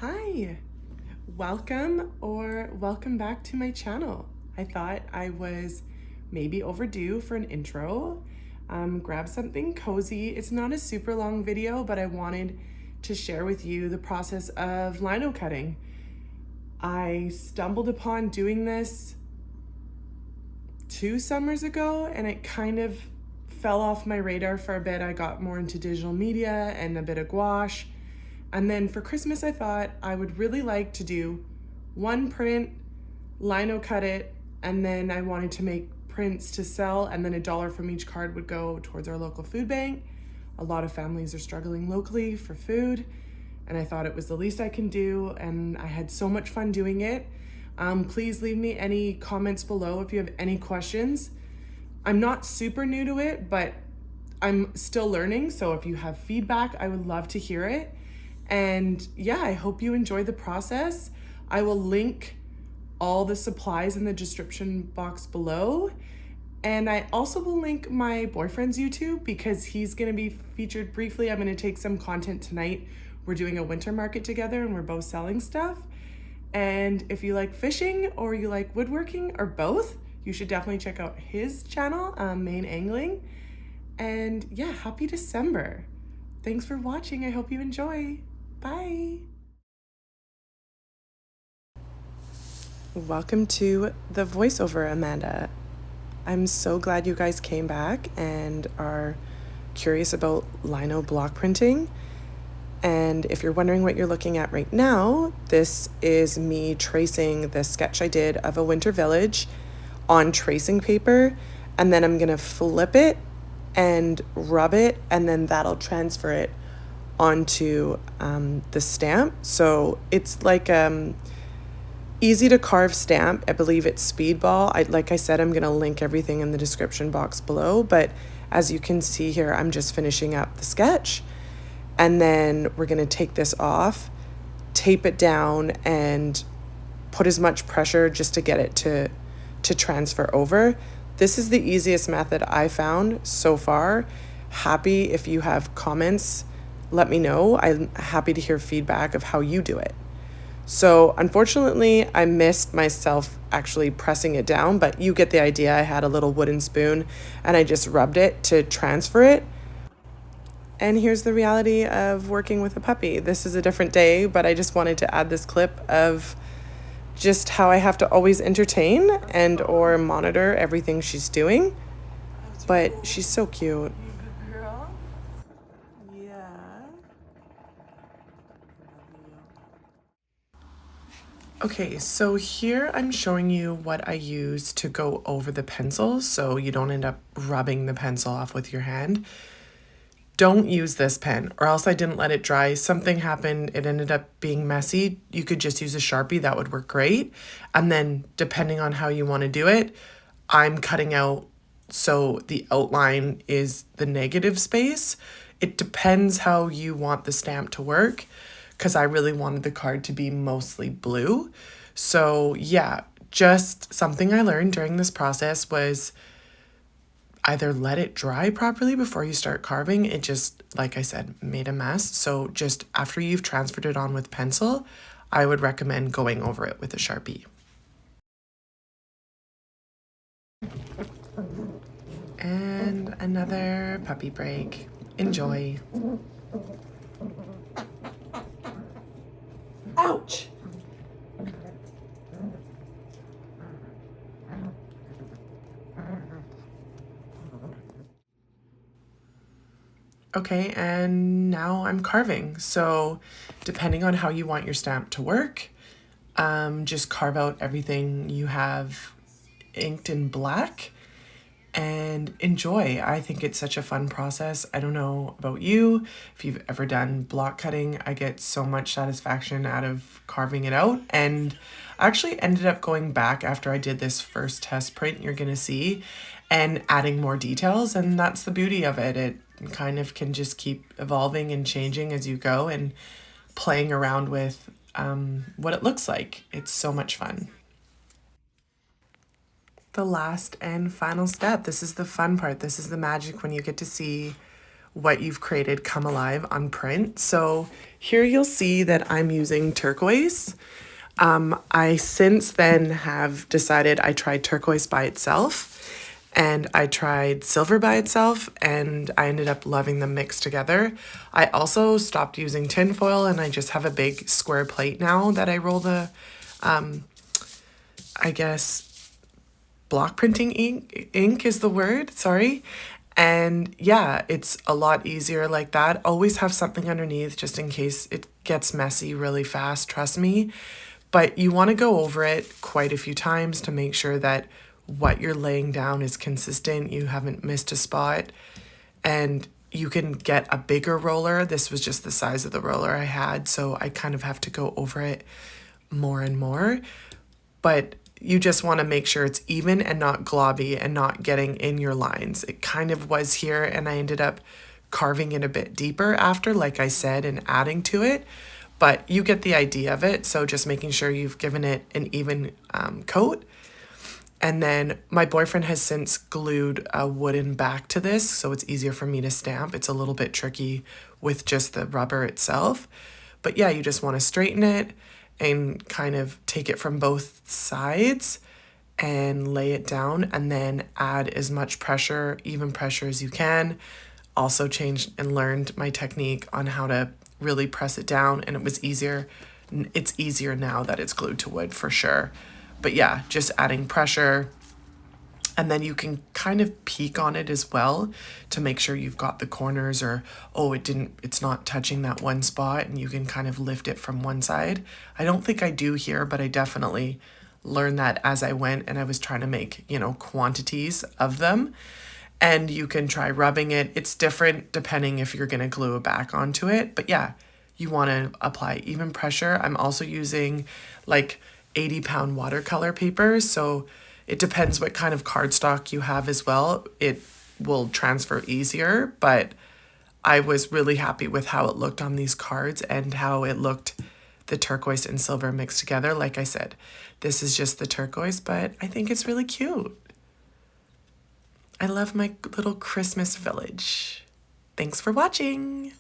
Hi, welcome back to my channel. I thought I was maybe overdue for an intro. Grab something cozy. It's not a super long video, but I wanted to share with you the process of lino cutting. I stumbled upon doing this 2 summers ago and it kind of fell off my radar for a bit. I got more into digital media and a bit of gouache. And then for Christmas, I thought I would really like to do one print, lino cut it, and then I wanted to make prints to sell, and then $1 from each card would go towards our local food bank. A lot of families are struggling locally for food, and I thought it was the least I can do, and I had so much fun doing it. Please leave me any comments below if you have any questions. I'm not super new to it, but I'm still learning, so if you have feedback, I would love to hear it. And yeah, I hope you enjoy the process. I will link all the supplies in the description box below. And I also will link my boyfriend's YouTube because he's gonna be featured briefly. I'm gonna take some content tonight. We're doing a winter market together and we're both selling stuff. And if you like fishing or you like woodworking or both, you should definitely check out his channel, Maine Angling. And yeah, happy December. Thanks for watching. I hope you enjoy. Bye. Welcome to the voiceover, Amanda. I'm so glad you guys came back and are curious about lino block printing. And if you're wondering what you're looking at right now, this is me tracing the sketch I did of a winter village on tracing paper. And then I'm gonna flip it and rub it, and then that'll transfer it onto the stamp. So it's like easy to carve stamp. I believe it's Speedball. Like I said, I'm gonna link everything in the description box below, but as you can see here, I'm just finishing up the sketch, and then we're gonna take this off, tape it down, and put as much pressure just to get it to transfer over. This is the easiest method I found so far. Happy if you have comments, let me know. I'm happy to hear feedback of how you do it. So unfortunately, I missed myself actually pressing it down, but you get the idea. I had a little wooden spoon and I just rubbed it to transfer it. And here's the reality of working with a puppy. This is a different day, but I just wanted to add this clip of just how I have to always entertain and or monitor everything she's doing. But she's so cute. Girl? Yeah. Okay, so here I'm showing you what I use to go over the pencil so you don't end up rubbing the pencil off with your hand. Don't use this pen, or else I didn't let it dry. Something happened, it ended up being messy. You could just use a Sharpie, that would work great. And then depending on how you want to do it, I'm cutting out so the outline is the negative space. It depends how you want the stamp to work, because I really wanted the card to be mostly blue. So yeah, just something I learned during this process was either let it dry properly before you start carving. It just, like I said, made a mess. So just after you've transferred it on with pencil, I would recommend going over it with a Sharpie. And another puppy break. Enjoy. Ouch! Okay, and now I'm carving. So depending on how you want your stamp to work, just carve out everything you have inked in black and enjoy. I think it's such a fun process. I don't know about you, if you've ever done block cutting. I get so much satisfaction out of carving it out, and I actually ended up going back after I did this first test print you're gonna see and adding more details, and that's the beauty of it. It kind of can just keep evolving and changing as you go and playing around with what it looks like. It's so much fun. The last and final step. This is the fun part. This is the magic when you get to see what you've created come alive on print. So here you'll see that I'm using turquoise. I since then have decided I tried turquoise by itself and I tried silver by itself, and I ended up loving them mixed together. I also stopped using tinfoil and I just have a big square plate now that I roll the, I guess, block printing ink is the word, sorry. And yeah, it's a lot easier like that. Always have something underneath just in case it gets messy really fast, trust me. But you want to go over it quite a few times to make sure that what you're laying down is consistent, you haven't missed a spot, and you can get a bigger roller. This was just the size of the roller I had, so I kind of have to go over it more and more. But you just want to make sure it's even and not globby and not getting in your lines. It kind of was here, and I ended up carving it a bit deeper after, like I said, and adding to it. But you get the idea of it, so just making sure you've given it an even coat. And then my boyfriend has since glued a wooden back to this, so it's easier for me to stamp. It's a little bit tricky with just the rubber itself. But yeah, you just want to straighten it and kind of take it from both sides and lay it down, and then add as much pressure, even pressure as you can. Also changed and learned my technique on how to really press it down, and it was easier. It's easier now that it's glued to wood for sure. But yeah, just adding pressure, and then you can kind of peek on it as well to make sure you've got the corners, or oh, it's not touching that one spot, and you can kind of lift it from one side. I don't think I do here, but I definitely learned that as I went and I was trying to make, quantities of them. And you can try rubbing it. It's different depending if you're going to glue a back onto it. But yeah, you want to apply even pressure. I'm also using like 80-pound watercolor paper. So it depends what kind of cardstock you have as well. It will transfer easier. But I was really happy with how it looked on these cards and how it looked, the turquoise and silver mixed together. Like I said, this is just the turquoise, but I think it's really cute. I love my little Christmas village. Thanks for watching.